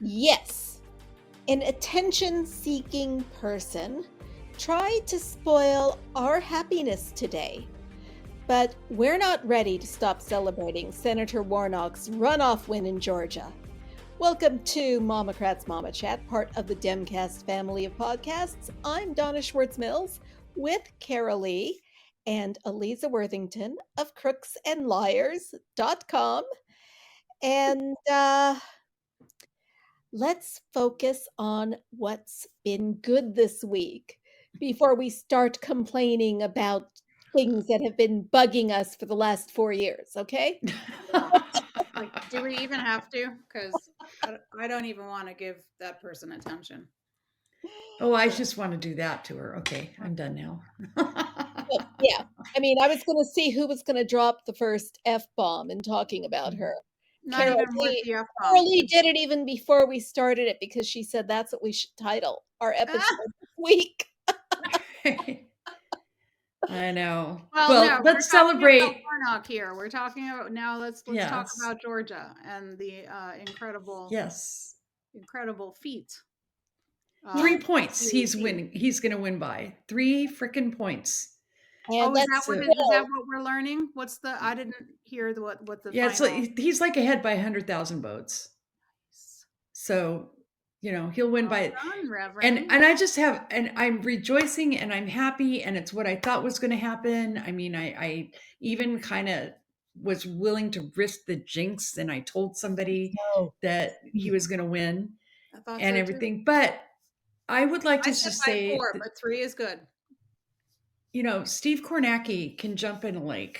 Yes, an attention-seeking person tried to spoil our happiness today. But we're not ready to stop celebrating Senator Warnock's runoff win in Georgia. Welcome to Mamacrats Mama Chat, part of the Demcast family of podcasts. I'm Donna Schwartz-Mills with Carol Lee and Eliza Worthington of crooksandliars.com. And let's focus on what's been good this week before we start complaining about things that have been bugging us for the last 4 years, okay? Like, do we even have to? Because I don't even want to give that person attention. Oh, I just want to do that to her. Okay, I'm done now. But yeah, I mean, I was going to see who was going to drop the first F-bomb in talking about her. Not even worth the Carol F-bomb. Lee did it even before we started it because she said that's what we should title our episode this week. I know. Well, no, let's celebrate. Warnock here. We're talking about now. Let's talk about Georgia and the incredible feat. 3 points. He's winning. He's going to win by 3 freaking points. And is that what we're learning? What's the? I didn't hear what the. Yeah, it's like he's like ahead by 100,000 votes. Nice. So he'll win by and I just have, and I'm rejoicing and I'm happy, and it's what I thought was going to happen. I mean, I even kind of was willing to risk the jinx, and I told somebody that he was going to win and everything. Too. But I would like to just say 4, but 3 is good. Steve Kornacki can jump in a lake.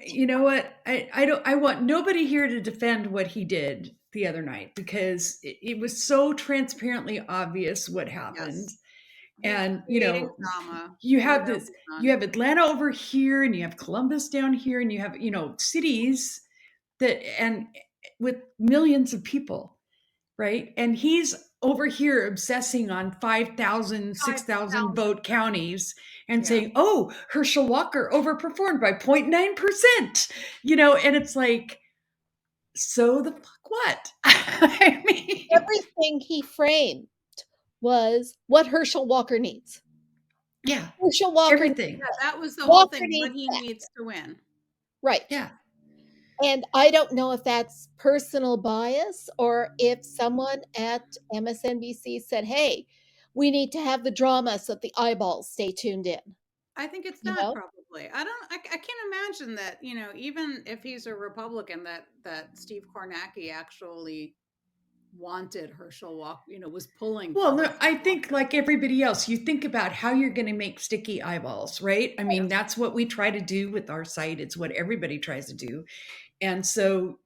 You know what? I want nobody here to defend what he did the other night, because it was so transparently obvious what happened. Yes. And drama. you have Atlanta over here, and you have Columbus down here, and you have cities and with millions of people, right? And he's over here obsessing on 5,000, 6,000 vote counties and saying, oh, Herschel Walker overperformed by 0.9%, and it's like, so the fuck what? I mean, everything he framed was what Herschel Walker needs. Yeah. Herschel Walker. Everything. Yeah, that was the whole thing. What he needs to win. Right. Yeah. And I don't know if that's personal bias or if someone at MSNBC said, hey, we need to have the drama so that the eyeballs stay tuned in. I think it's that probably. I can't imagine that, even if he's a Republican, that Steve Kornacki actually wanted Herschel Walker, was pulling. Well, no, I think like everybody else, you think about how you're going to make sticky eyeballs, right? I mean, that's what we try to do with our site. It's what everybody tries to do. And so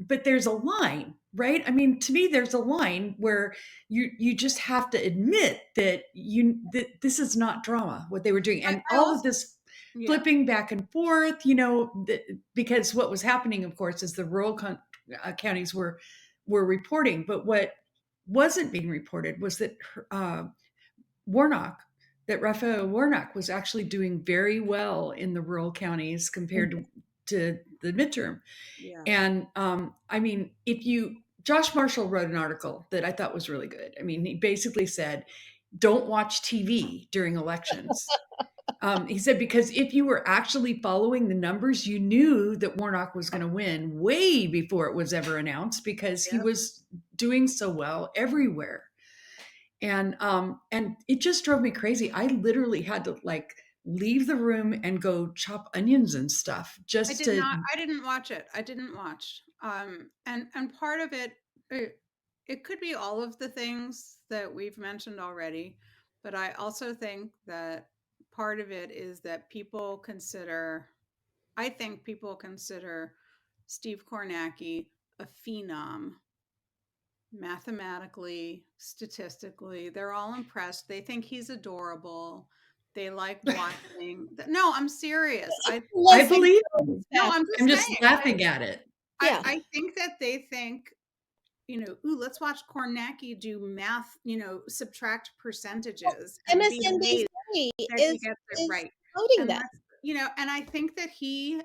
but there's a line, right? I mean, to me, there's a line where you just have to admit that this is not drama, what they were doing. And all of this flipping back and forth, because what was happening, of course, is the rural counties were reporting. But what wasn't being reported was that Raphael Warnock was actually doing very well in the rural counties compared to the midterm. Yeah. And I mean, Josh Marshall wrote an article that I thought was really good. I mean, he basically said, don't watch TV during elections. He said, because if you were actually following the numbers, you knew that Warnock was going to win way before it was ever announced, because he was doing so well everywhere. And it just drove me crazy. I literally had to leave the room and go chop onions and stuff I didn't watch it. I didn't watch. And part of it could be all of the things that we've mentioned already, but I also think that part of it is that I think people consider Steve Kornacki a phenom. Mathematically, statistically, they're all impressed. They think he's adorable. They like watching. No, I'm serious. I believe. No, I'm just laughing at it. I think that they think, let's watch Kornacki do math, subtract percentages. MSNBC is right. Noting that. And I think that he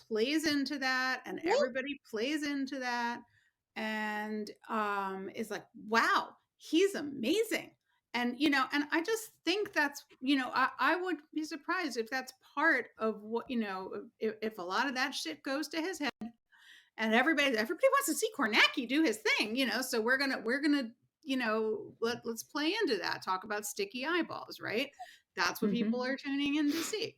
plays into that, and everybody plays into that. and is like, wow, he's amazing. And and I just think that's, I would be surprised if that's part of what, if a lot of that shit goes to his head, and everybody wants to see Kornacki do his thing, so we're gonna let's play into that, talk about sticky eyeballs, right? That's what people are tuning in to see.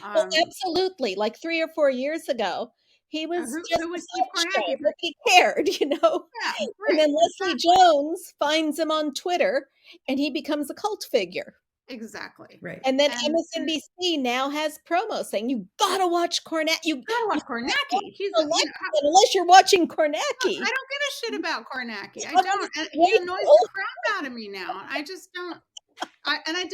Well, absolutely. Like 3 or 4 years ago, he was just who a would keep sideshow. Kornacki? Nobody cared, Yeah, And right, then Leslie exactly. Jones finds him on Twitter, and he becomes a cult figure. Exactly. Right. And then And MSNBC now has promo saying, "You gotta watch Kornacki. You gotta watch can't Kornacki. watch He's the election unless you're watching Kornacki." I don't give a shit about Kornacki. I How don't. And he wait annoys till the crap out of me now. I just don't. I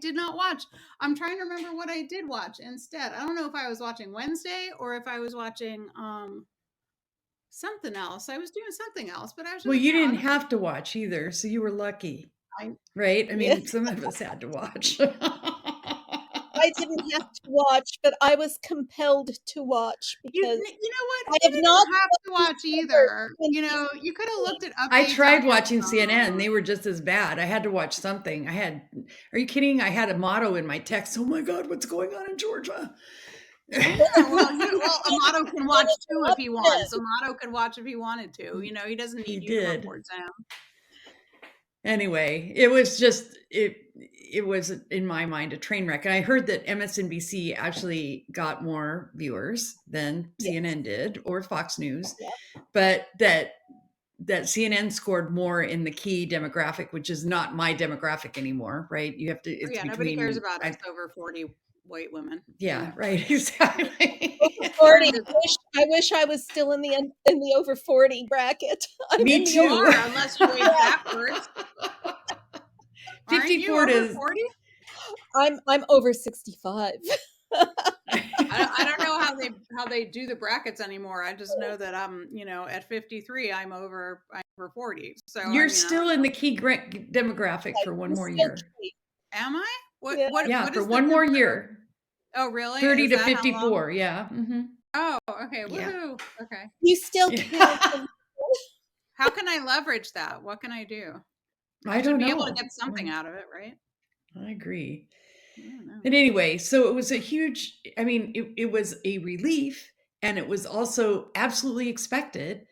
did not watch. I'm trying to remember what I did watch instead. I don't know if I was watching Wednesday or if I was watching something else. I was doing something else, but I was just Well, like, you yeah, didn't have to watch either, so you were lucky, I, right? I Yeah. mean, some of us had to watch. I didn't have to watch, but I was compelled to watch you because know what? I You have not didn't have to watch either. watched You could have looked at I updates tried on your watching CNN. phone. They were just as bad. I had to watch something. Are you kidding? I had a motto in my text. Oh my God, what's going on in Georgia? Yeah, well, Amato can watch too if he wants. Amato could watch if he wanted to. He doesn't He need you to did. report him. Anyway, it was just it was in my mind a train wreck. And I heard that MSNBC actually got more viewers than CNN did, or Fox News, but that CNN scored more in the key demographic, which is not my demographic anymore, right? You have to. It's Yeah, nobody cares about us over 40 white women. Yeah, right. Exactly. over 40. I wish I was still in the over 40 bracket. I'm Me in the too. over, unless you age backwards. 54 Aren't you over to 40? I'm over 65. I don't know how they do the brackets anymore. I just know that I'm, at 53, I'm over 40. So You're still in the key demographic for one more year. Am I? What? Yeah. What? Yeah, what for is one more year. Oh, really? 30 Is to that how long? 54. Yeah. Mm-hmm. Oh, okay. Yeah. Woohoo. Okay. You still can't. How can I leverage that? What can I do? I don't know. Be able to get something out of it, right? I agree. I don't know. But anyway, so it was a huge, I mean, it was a relief, and it was also absolutely expected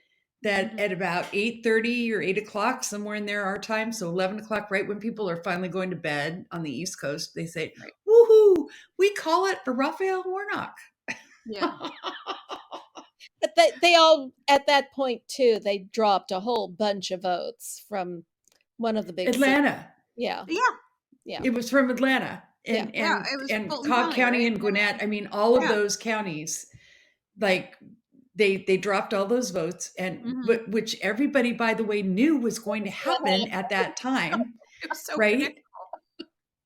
that at about 8:30 or 8 o'clock, somewhere in there our time, so 11 o'clock, right when people are finally going to bed on the East Coast, they say, Right. woohoo, we call it for Raphael Warnock. Yeah. But they all, at that point too, they dropped a whole bunch of votes from one of the big Atlanta. cities. Yeah. Yeah. It was from Atlanta. And it was and Fulton Cobb County right? and Gwinnett. I mean, all of those counties, like they dropped all those votes, and but which everybody, by the way, knew was going to happen at that time. It was so right? predictable.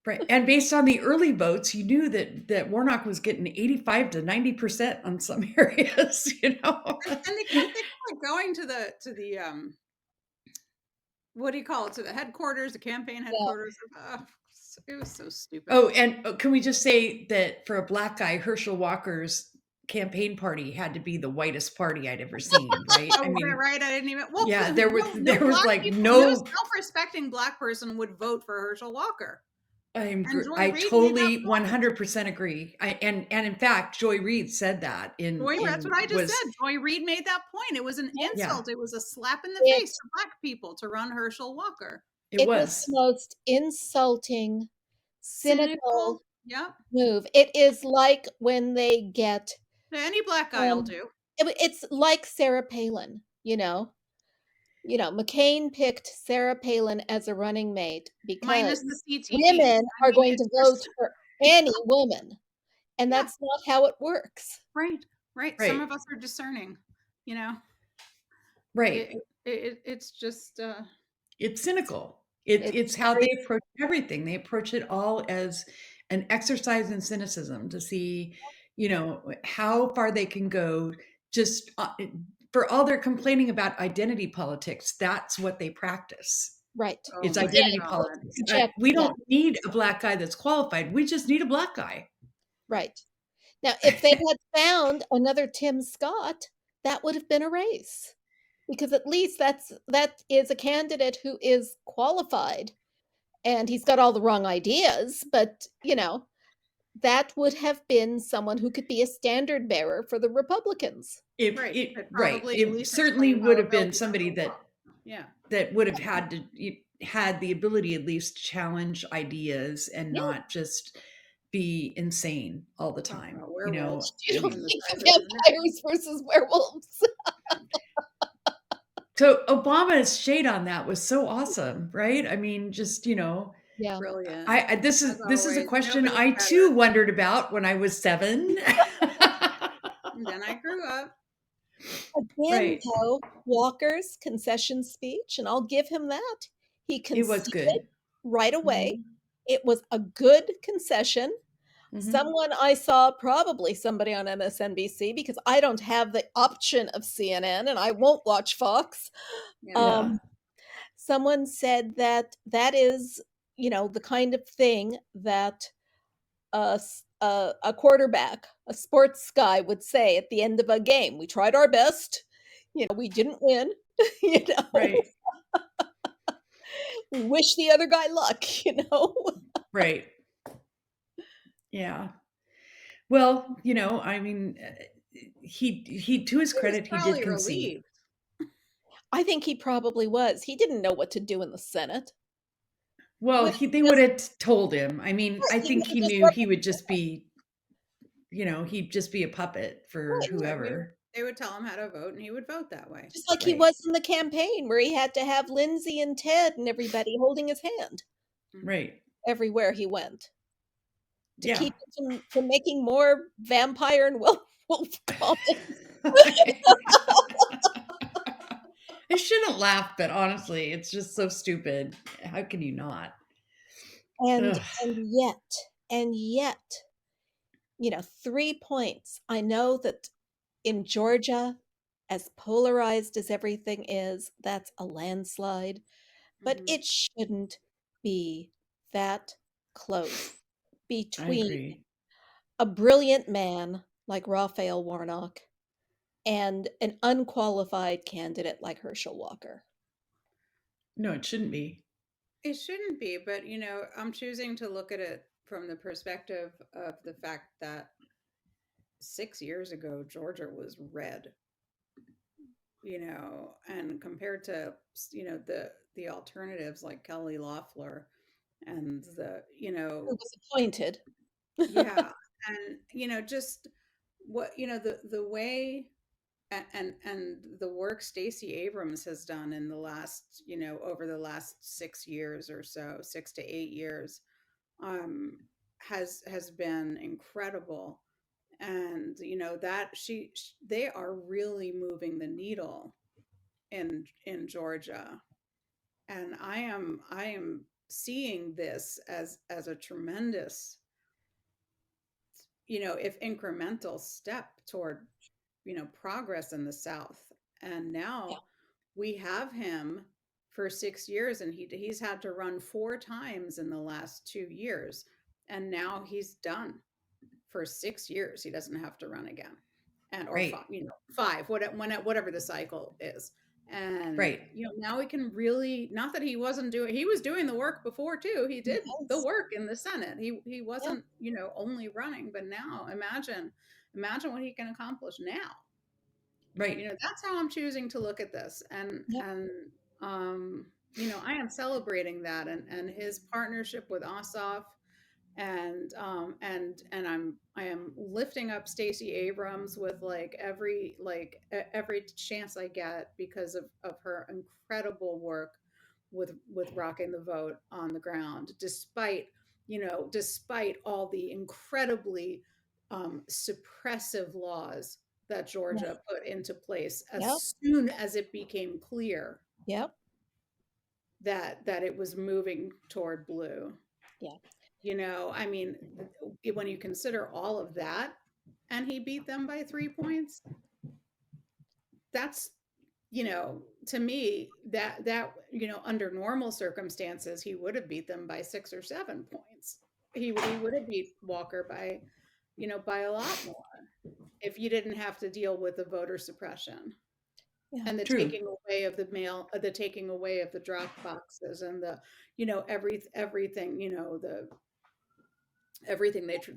Right. And based on the early votes, you knew that Warnock was getting 85 to 90% on some areas, And they kept going to the what do you call it? To the headquarters, the campaign headquarters. Yeah. It was so stupid. Oh, and can we just say that for a black guy, Herschel Walker's campaign party had to be the whitest party I'd ever seen, right? I mean, right? I didn't even. Well, yeah, there was like people, no self-respecting black person would vote for Herschel Walker. I totally 100% agree. And in fact, Joy Reid said that that's what I just said. Joy Reid made that point. It was an insult. It was a slap in the face for black people to run Herschel Walker. It was the most insulting, cynical move. It is like when they get any black guy will do. It's like Sarah Palin, McCain picked Sarah Palin as a running mate because women are going to vote for any woman, and that's not how it works. Right. Some of us are discerning, Right. It's just it's cynical. It's how they approach everything. They approach it all as an exercise in cynicism to see, how far they can go. Just for all their complaining about identity politics, that's what they practice. Right. It's identity politics. We don't need a black guy that's qualified. We just need a black guy. Right. Now, if they had found another Tim Scott, that would have been a race. because at least that is a candidate who is qualified, and he's got all the wrong ideas, but that would have been someone who could be a standard bearer for the Republicans. Right. But Right. probably at It least certainly explain would how a have bill been somebody that yeah. that would have had the ability at least to challenge ideas and Yeah. not just be insane all the Talking time. about werewolves You don't and the think size the of his neck. vampires versus werewolves? So Obama's shade on that was so awesome, right? I mean, just Yeah. Brilliant. this is a Always, question nobody's I better. too wondered about when I was 7. And then I grew up. Again, Right. though, Walker's concession speech, and I'll give him that. He It was conceded good. right away. Mhm. It was a good concession. Mhm. Someone I saw, probably somebody on MSNBC, because I don't have the option of CNN and I won't watch Fox. Yeah. Yeah. Um, someone said that that is, the kind of thing that a quarterback, a sports guy would say at the end of a game. We tried our best. We didn't win. you know, Right. we wish the other guy luck. Right. Yeah. Well, I mean, he to his He was credit, he did probably concede. relieved. I think he probably was. He didn't know what to do in the Senate. Well, Would they would just have told him. I mean, I right, he think would have he just knew let he would just be, he'd just be a puppet for right, Right. whoever. They would tell him how to vote and he would vote that way. just like he Right. was in the campaign where he had to have Lindsay and Ted and everybody holding his hand Mhm. Right. everywhere he went to Yeah. keep him from making more vampire and wolf comments. I shouldn't laugh, but honestly, it's just so stupid. How can you not? And Ugh. and yet, 3 points. I know that in Georgia, as polarized as everything is, that's a landslide, but Mhm. it shouldn't be that close I between agree. a brilliant man like Raphael Warnock and an unqualified candidate like Herschel Walker. No, it shouldn't be. It shouldn't be, but I'm choosing to look at it from the perspective of the fact that 6 years ago, Georgia was red, and compared to, the alternatives like Kelly Loeffler and Who was appointed. yeah, and, just what, the way and the work Stacey Abrams has done in the last, over the last 6 years or so, 6 to 8 years, um, has been incredible. And that they are really moving the needle in Georgia, and I am seeing this as a tremendous, if incremental step toward progress in the South. And Yeah, now we have him for 6 years, and he's had to run 4 times in the last 2 years, and now he's done for 6 years. He doesn't have to run again, and or Right. five, five, whatever the cycle is. And Right. now we can really, not that he wasn't doing, he was doing the work before too. He did the yes. work in the Senate. He Yeah, wasn't only running, but now imagine what he can accomplish now. Right. That's how I'm choosing to look at this. and yeah, and um I am celebrating that, and his partnership with Ossoff, and I am lifting up Stacey Abrams with every chance I get, because of her incredible work with rocking the vote on the ground, despite all the incredibly suppressive laws that right. Georgia put into place Yep, as soon as it became clear yep, that it was moving toward blue. yeah. I mean, when you consider all of that, and he beat them by 3 points, that's, to me, under normal circumstances, he would have beat them by 6 or 7 points. He would have beat Walker by a lot more if you didn't have to deal with the voter suppression. Yeah. And the True. taking away of the mail, the taking away of the drop boxes and the, everything, everything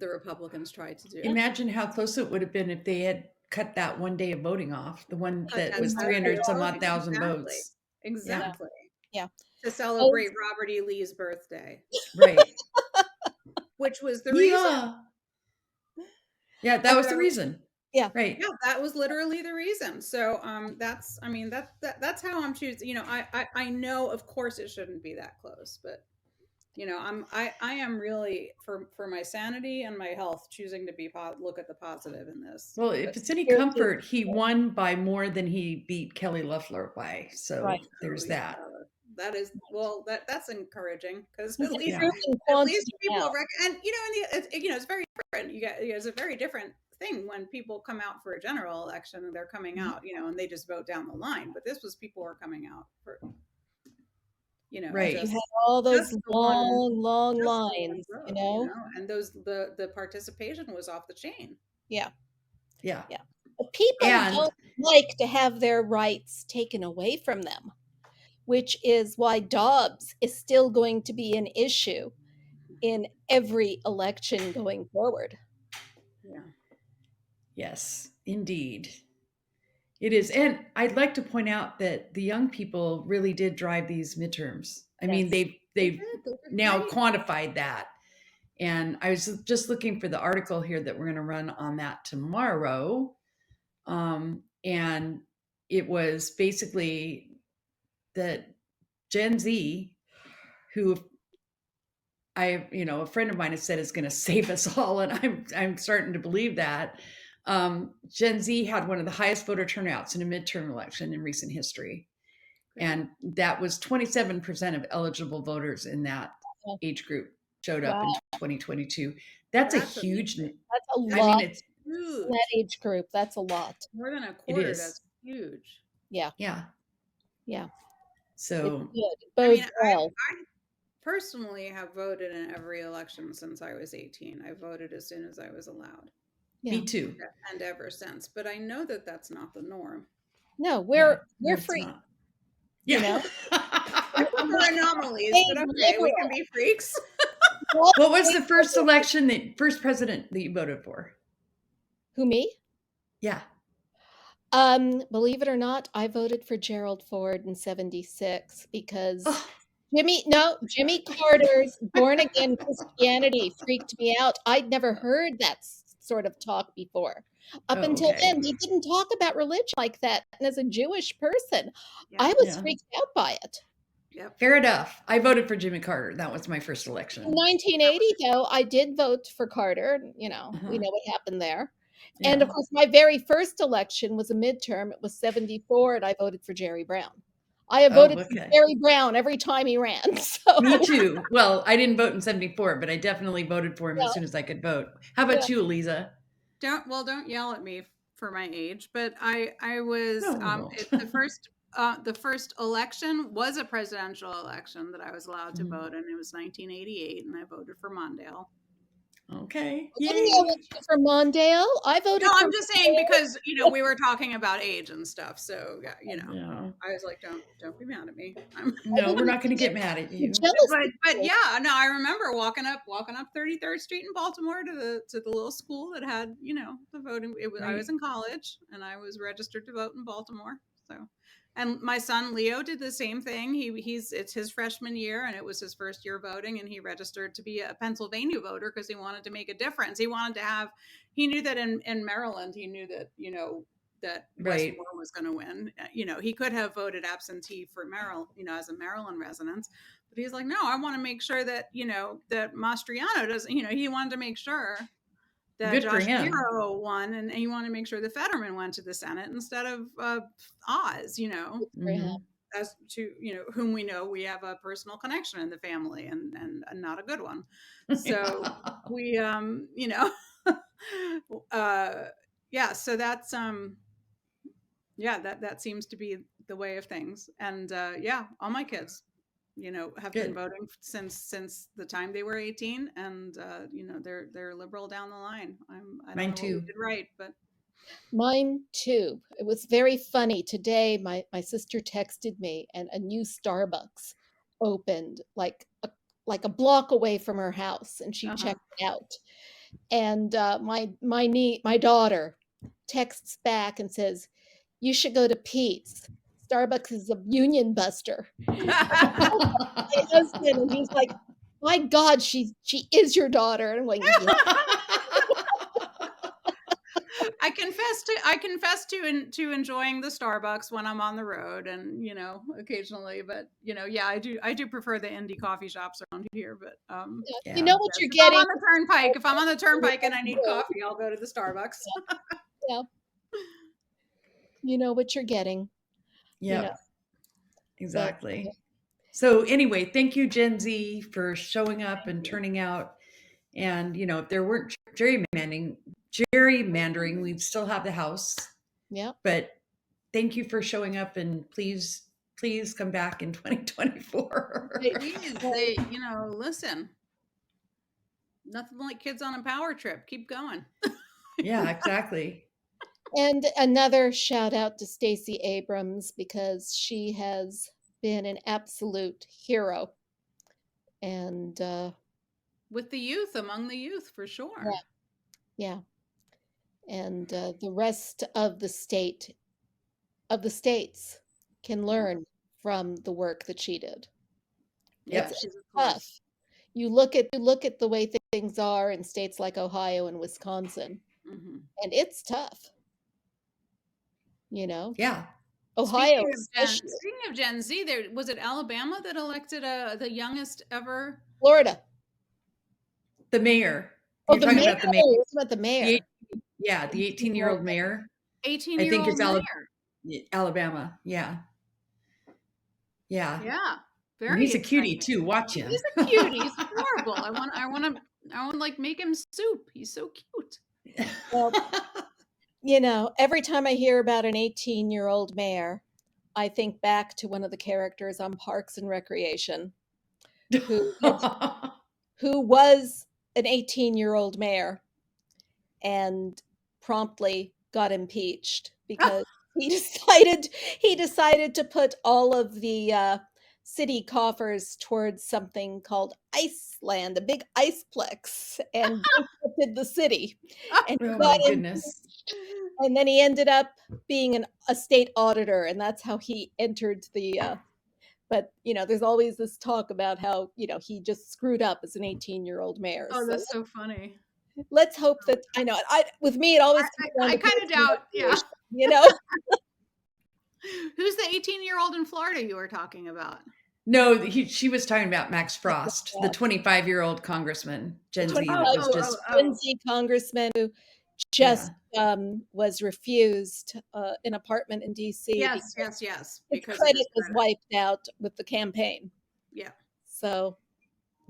the Republicans tried to do. Imagine how close it would have been if they had cut that one day of voting off, the one that That's was how they 300 were some odd voting. thousand Exactly. votes. Yeah, Exactly. Yeah. To Those, celebrate Robert E. Lee's birthday, right. which was the reason. Yeah. Yeah, that and was the So reason. yeah. Right. yeah, that was literally the reason. So that's, I mean, that's how I'm choosing. I know, of course, it shouldn't be that close, but I am really, for my sanity and my health, choosing to look at the positive in this. Well, But if it's any Here too. comfort, he won by more than he beat Kelly Loeffler by. So Right. oh there's yeah, that. that is, well, that's encouraging, because He's at least Yeah. improving at least quantity people now. and it's very different. It's a very different thing when people come out for a general election and they're coming Mhm. out, and they just vote down the line. But this was people were coming out for, Right. You just had all those just the one long just the one lines, vote, and the participation was off the chain. Yeah. Yeah. Yeah. But people And don't like to have their rights taken away from them, which is why Dobbs is still going to be an issue in every election going forward. Yeah. yes, indeed. It is. And I'd like to point out that the young people really did drive these midterms. I mean, Yes. they've They were now great. quantified that. And I was just looking for the article here that we're going to run on that tomorrow. And it was basically that Gen Z, who a friend of mine has said is going to save us all, and I'm starting to believe that. Gen Z had one of the highest voter turnouts in a midterm election in recent history, Great. and that was 27% of eligible voters in that Yeah. age group showed up Wow. in 2022. That's a That's huge. amazing. That's a I mean, lot it's in Huge. that age group. That's a lot. More than a it quarter. is. That's huge. Yeah. Yeah. Yeah. It's So good. It I mean, bodes well. I personally have voted in every election since I was 18. I voted as soon as I was allowed, Yeah. me too. and ever since. But I know that that's not the norm. No, Yeah, we're it's free, not. you Yeah. know. There are anomalies, but Stayed okay, we can liberal. be freaks. What was the first election, first president that you voted for? Who, me? Yeah. Believe it or not, I voted for Gerald Ford in 76 because Oh, Jimmy Carter's born again Christianity freaked me out. I'd never heard that sort of talk before. Up oh, until okay. then, they didn't talk about religion like that. And as a Jewish person, Yeah. I was Yeah. freaked out by it. Yep. Fair enough. I voted for Jimmy Carter. That was my first In election. 1980, though, I did vote for Carter. We Uh-huh. know what happened there. Yeah. And of course, my very first election was a midterm. It was 74, and I voted for Jerry Brown. I have voted for okay. Jerry Brown every time he ran. So Me too. Well, I didn't vote in 74, but I definitely voted for him yeah, as soon as I could vote. How about you, Eliza? Don't yell at me for my age, but I was No, we won't. the first election was a presidential election that I was allowed to Mhm. vote in. It was 1988, and I voted for Mondale. Okay. I didn't yell Yay. at you for Mondale. I voted No, for I'm just saying because we were talking about age and stuff. So yeah, Yeah. I was like, don't be mad at me. No, we're not going to get mad at you. But yeah, no, I remember walking up 33rd Street in Baltimore to the little school that had the voting. I Right. was in college and I was registered to vote in Baltimore. So, and my son Leo did the same thing. It's his freshman year and it was his first year voting, and he registered to be a Pennsylvania voter because he wanted to make a difference. He knew that in Maryland, he knew that that Right. Westmore was going to win. He could have voted absentee for Maryland, as a Maryland resident, but he's like, no, I want to make sure that that Mastriano doesn't. He wanted to make sure that Good for Josh him. Hero won, and he wanted to make sure the Fetterman went to the Senate instead of Oz. Mhm. As to whom we know we have a personal connection in the family, and not a good one. So we yeah, so that's that seems to be the way of things. And yeah, all my kids have been Good. voting since the time they were 18, and they're liberal down the line. I don't Mine know what we too. did right, but Mine too. It was very funny. Today, my sister texted me, and a new Starbucks opened like a block away from her house, and she Uh-huh. checked it out. And my daughter texts back and says, "You should go to Pete's. Starbucks is a union buster." My husband, and he's like, "My God, she is your daughter." And I'm like, "Yeah, I confess to enjoying the Starbucks when I'm on the road and occasionally, but yeah, I do prefer the indie coffee shops around here, but you Yeah. know what yes, you're if I'm getting." on the turnpike, and I need coffee, I'll go to the Starbucks. Yeah, you know what you're getting. You know, Yep. but Exactly. So anyway, thank you, Gen Z, for showing up and turning out. And if there weren't gerrymandering, we'd still have the House. yeah, But thank you for showing up, and please come back in 2024. right, Please, right. listen, nothing like kids on a power trip. Keep going. Yeah, exactly. And another shout out to Stacey Abrams because she has been an absolute hero. And With the youth, among the youth, for yeah, sure. yeah. And the rest of the states can Yeah. learn from the work that she did. Yeah, Yep. she's a Tough. force. You look at the way things are in states like Ohio and Wisconsin, Hmm. and it's tough, you know. Yeah. Ohio especially. Speaking of Gen Z, there was it Alabama that elected the youngest ever. Florida. The mayor. Oh, You're the talking mayor. about the mayor. Oh, it's about the The mayor. yeah, the 18-year-old mayor. I think 18-year-old it's mayor. Alabama. Yeah. Yeah. Yeah, And very he's a cutie exciting. too. Watch him. He's a cutie. He's adorable. I want to like make him soup. He's so cute. Well, every time I hear about an 18-year-old mayor, I think back to one of the characters on Parks and Recreation who had, who was an 18-year-old mayor and promptly got impeached because he decided to put all of the city coffers towards something called Iceland, a big iceplex, and bankrupted the city. And he Oh got my goodness. impeached, and then he ended up being a state auditor, and that's how he entered the. But there's always this talk about how he just screwed up as an 18-year-old mayor. Oh, So that's so funny. let's hope that I know. With me, it always comes down I to kind of Parks and doubt. Yeah. Recreation, you know. Who's the 18-year-old in Florida you were talking about? No, she was talking about Max Frost, the 25-year-old congressman, The Gen Z, that was 25-year-old just Gen Z congressman who yeah. just was refused an apartment in DC Yes, because yes, yes. his Because of credit his was credit. wiped out with the campaign. Yeah. So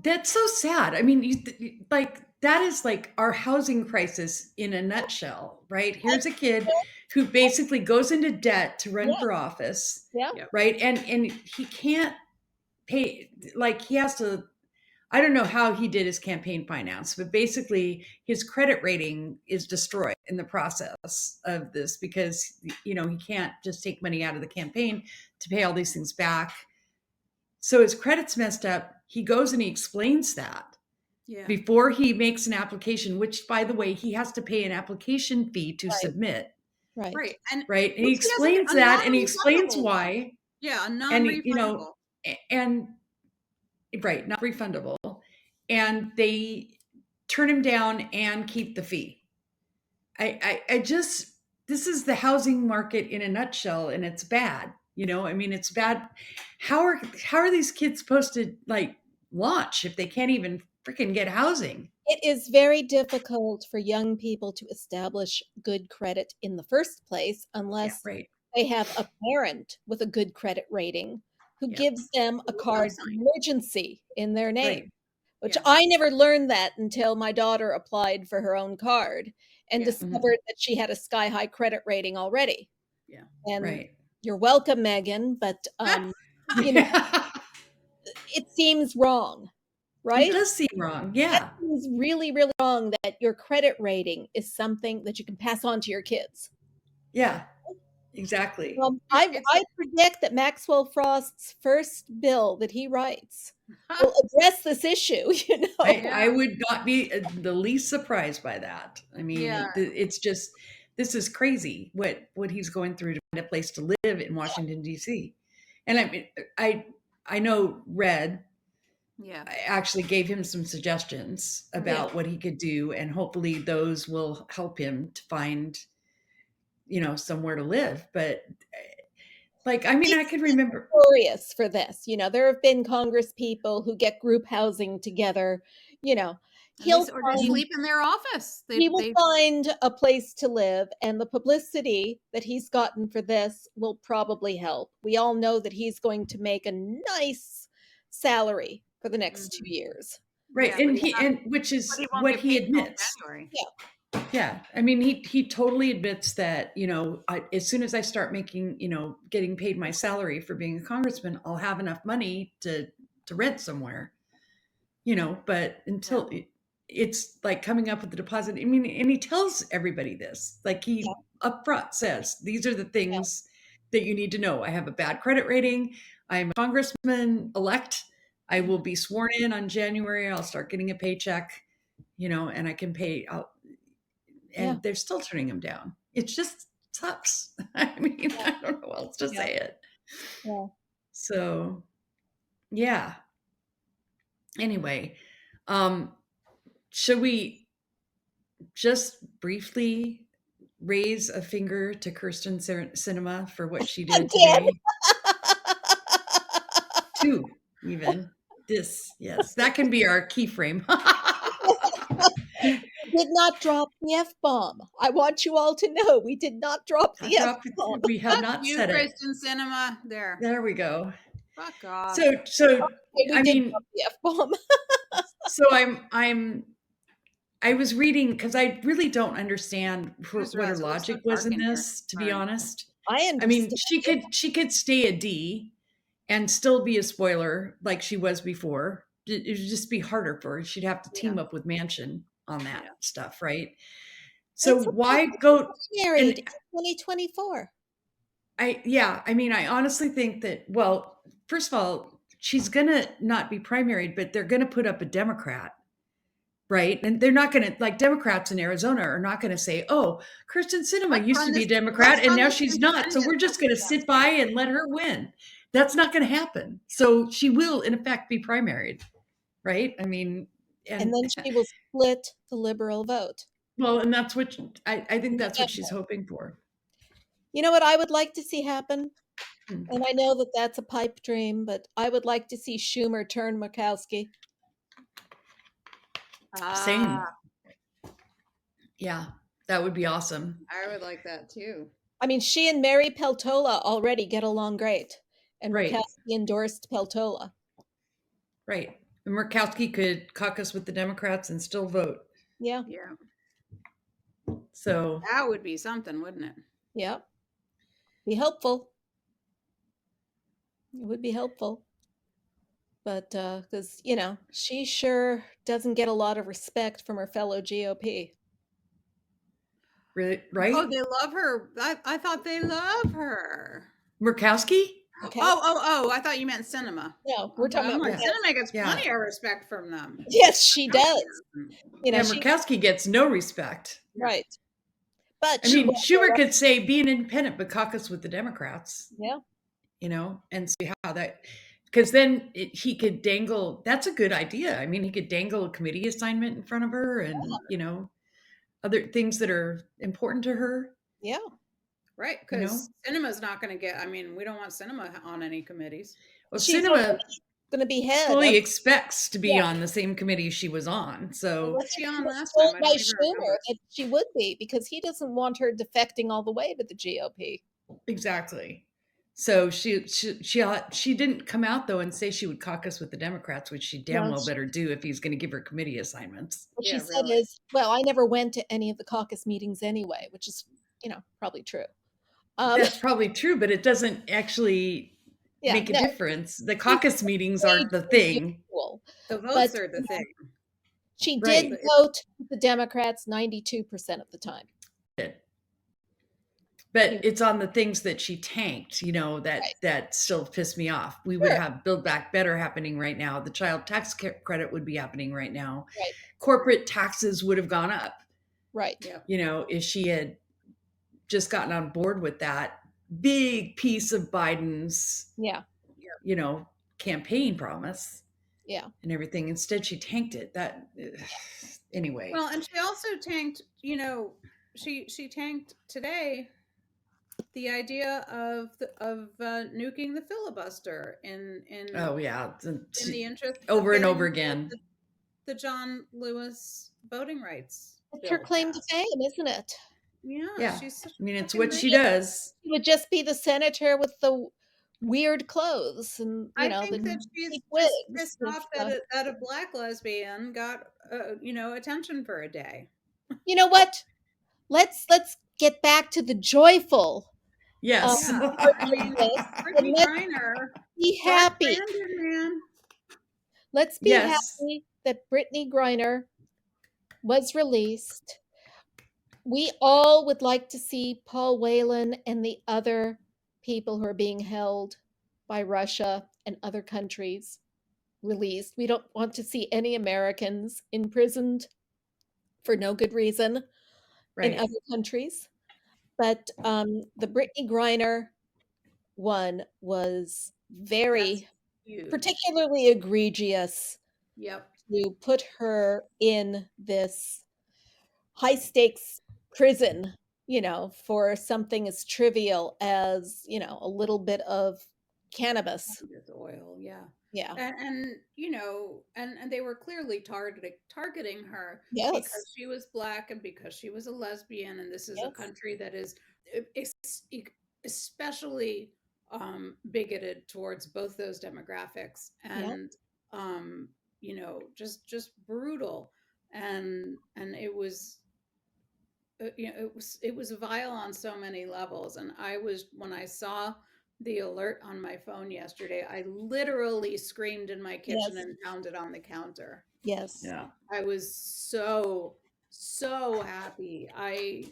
That's so sad. I mean, like that is like our housing crisis in a nutshell, right? Here's a kid who basically goes into debt to run yeah, for office, yeah, Yep. right? And he can't pay, like he has to, I don't know how he did his campaign finance, but basically his credit rating is destroyed in the process of this because he can't just take money out of the campaign to pay all these things back. So his credit's messed up. He goes and he explains that Yeah. before he makes an application, which by the way, he has to pay an application fee to right, submit, right. Right. And right? And he which he has explains a that and he explains non-refundable one. why. Yeah, a And non-refundable. and right, not refundable. And they turn him down and keep the fee. I just, this is the housing market in a nutshell, and it's bad. I mean, it's bad. How are these kids supposed to like launch if they can't even freaking get housing? It is very difficult for young people to establish good credit in the first place Yeah, unless right. they have a parent with a good credit rating who Yeah, gives them a card of emergency in their name, right. which Yeah. I never learned that until my daughter applied for her own card and Yeah. discovered that she had a sky high credit rating already. Yeah. And Right. you're welcome, Megan, but you know, Yeah. it seems wrong. right? It does seem wrong. Yeah. That seems really, really wrong that your credit rating is something that you can pass on to your kids. Yeah. Exactly. It's I predict that Maxwell Frost's first bill that he writes will address this issue, you know? I would not be the least surprised by that. I mean, Yeah. it's just, this is crazy what he's going through to find a place to live in Washington, D.C. And I mean, I know Red yeah. actually gave him some suggestions about what he could do, and hopefully those will help him to find, somewhere to live. But like, I mean, I can remember. Notorious for this. You know, there have been Congress people who get group housing together. You know, Or they sleep in their office. He will find a place to live, and the publicity that he's gotten for this will probably help. We all know that he's going to make a nice salary for the next 2 years. Right. Yeah, and which is what he admits. Yeah. I mean, he totally admits that, as soon as I start making, getting paid my salary for being a congressman, I'll have enough money to rent somewhere, but until it's like coming up with the deposit. I mean, and he tells everybody this, like he up front says, these are the things that you need to know. I have a bad credit rating. I'm a congressman elect. I will be sworn in on January. I'll start getting a paycheck, and I can pay out. And they're still turning him down. It just sucks. I mean, I don't know how else to say it. Yeah. So, yeah. Anyway, should we just briefly raise a finger to Kyrsten Sinema for what she did today? 2, even. Yes, that can be our keyframe. Did not drop the F-bomb. I want you all to know we did not drop the F-bomb. We have not said it. Kyrsten Sinema. There we go. Fuck off. So I mean, the F-bomb. So I was reading, because I really don't understand what her logic was in this, to be honest. I mean, she could stay a D and still be a spoiler like she was before. It would just be harder for her. She'd have to team up with Manchin on that stuff, right? So why go married in 2024? I mean, I honestly think that, well, first of all, she's gonna not be primaried, but they're gonna put up a Democrat, right? And they're not gonna, like, Democrats in Arizona are not gonna say, oh, Kyrsten Sinema used to be a Democrat and now she's not, so we're just gonna sit by and let her win. That's not gonna happen. So she will, in effect, be primaried, right? I mean, and then she will split the liberal vote. Well, and that's what I think that's what she's hoping for. You know what I would like to see happen? And I know that that's a pipe dream, but I would like to see Schumer turn Murkowski. Same. Yeah, that would be awesome. I would like that too. I mean, she and Mary Peltola already get along great. And Murkowski endorsed Peltola. Right. And Murkowski could caucus with the Democrats and still vote. Yeah. So that would be something, wouldn't it? Yeah. Be helpful. It would be helpful. But because, she sure doesn't get a lot of respect from her fellow GOP. Really? Right? Oh, they love her. I thought they love her. Murkowski? Oh, I thought you meant Sinema. No, we're talking about Sinema gets plenty of respect from them. Yes, she does. Murkowski gets no respect. Right. But I mean, Schumer could say be an independent, but caucus with the Democrats. Yeah. And see how that, because then he could dangle. That's a good idea. I mean, he could dangle a committee assignment in front of her and, other things that are important to her. Yeah. Right. Because Sinema's not going to get, I mean, we don't want Sinema on any committees. Well, Sinema going to be head. Fully expects to be on the same committee she was on. So what's she on last time? By Schumer that she would be, because he doesn't want her defecting all the way to the GOP. Exactly. So she didn't come out though and say she would caucus with the Democrats, which she damn well better do if he's going to give her committee assignments. What she said is, well, I never went to any of the caucus meetings anyway, which is, probably true. That's probably true, but it doesn't actually make a no, difference. The she's caucus meetings way aren't the too thing. usual. The But votes are the thing. she did Right. vote with the Democrats 92% of the time. But it's on the things that she tanked, that still pissed me off. We would Sure. have Build Back Better happening right now. The child tax credit would be happening right now. Right. Corporate taxes would have gone up. Right. If she had just gotten on board with that big piece of Biden's, campaign promise. Yeah. And everything. Instead, she tanked it. Anyway. Well, and she also tanked, she tanked today the idea of nuking the filibuster in oh yeah, in the interest over of and over again. the John Lewis voting rights. It's her claim to fame, isn't it? Yeah. She's it's what she does. She would just be the senator with the weird clothes and I think that she's cheap just wigs pissed and off stuff. that a black lesbian got attention for a day. You know what? Let's get back to the joyful. Yes. I mean, Brittany Griner, be happy. Brandon, man. Let's be happy that Brittany Griner was released. We all would like to see Paul Whelan and the other people who are being held by Russia and other countries released. We don't want to see any Americans imprisoned for no good reason in other countries. But the Brittany Griner one was very particularly egregious. Yep. To put her in this high stakes prison, for something as trivial as, a little bit of cannabis oil. Yeah. Yeah. And and they were clearly targeting her because she was black and because she was a lesbian. And this is a country that is especially bigoted towards both those demographics and just brutal. And it was it was vile on so many levels. And when I saw the alert on my phone yesterday, I literally screamed in my kitchen and pounded on the counter. Yes. Yeah. I was so happy. I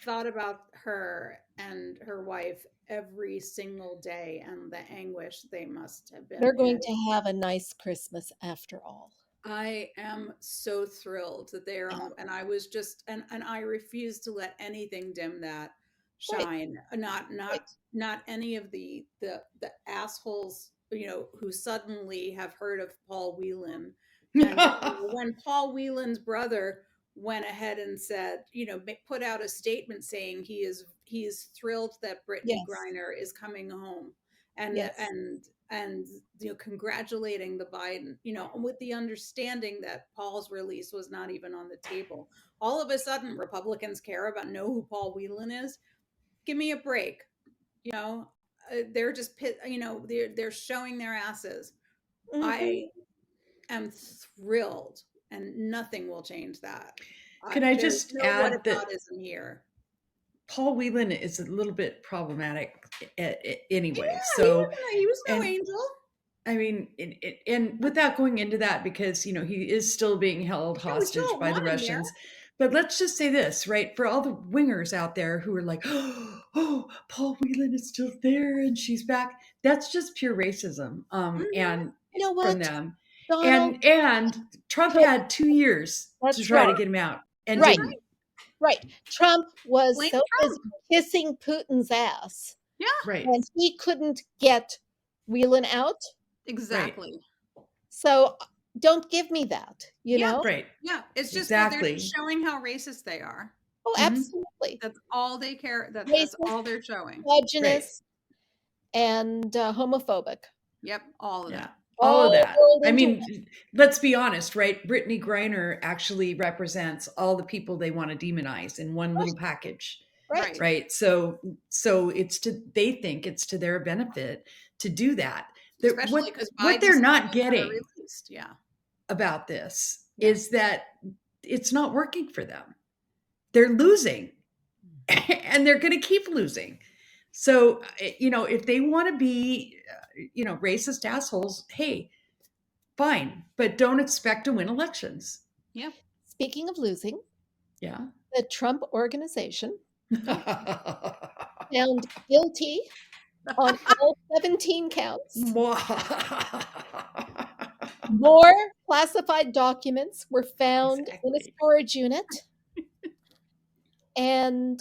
thought about her and her wife every single day and the anguish they must have been. They're going to have a nice Christmas after all. I am so thrilled that they are on, and I was just, and I refuse to let anything dim that shine. Right. Not any of the assholes, who suddenly have heard of Paul Whelan. And when Paul Whelan's brother went ahead and said, put out a statement saying he is thrilled that Brittany Griner is coming home, and congratulating the Biden, with the understanding that Paul's release was not even on the table. All of a sudden, Republicans know who Paul Whelan is. Give me a break. They're just they're showing their asses. Mm-hmm. I am thrilled, and nothing will change that. Can I just add that here? Paul Whelan is a little bit problematic anyway. Yeah, so he was no angel. I mean, and without going into that, because he is still being held hostage by the Russians. But let's just say this, right? For all the wingers out there who are like, oh, Paul Whelan is still there and she's back. That's just pure racism. And you know what? From them. Donald, and Trump had 2 years to try to get him out. And didn't. Right. Trump was busy kissing Putin's ass. Yeah. Right. And he couldn't get Whelan out. Exactly. Right. So don't give me that, you know? Right. Yeah. It's just that they're showing how racist they are. Oh, absolutely. That's all they care. That's all they're showing. Misogynist and homophobic. Yep. All of that. All of that. I mean, let's be honest, right? Brittany Griner actually represents all the people they want to demonize in one little package. Right. So they think it's to their benefit to do that. Especially because what they're not getting about this is that it's not working for them. They're losing and they're going to keep losing. So, if they want to be, racist assholes, hey, fine, but don't expect to win elections. Yeah. Speaking of losing, Yeah. the Trump organization found guilty on all 17 counts. More classified documents were found in a Exactly. storage unit. And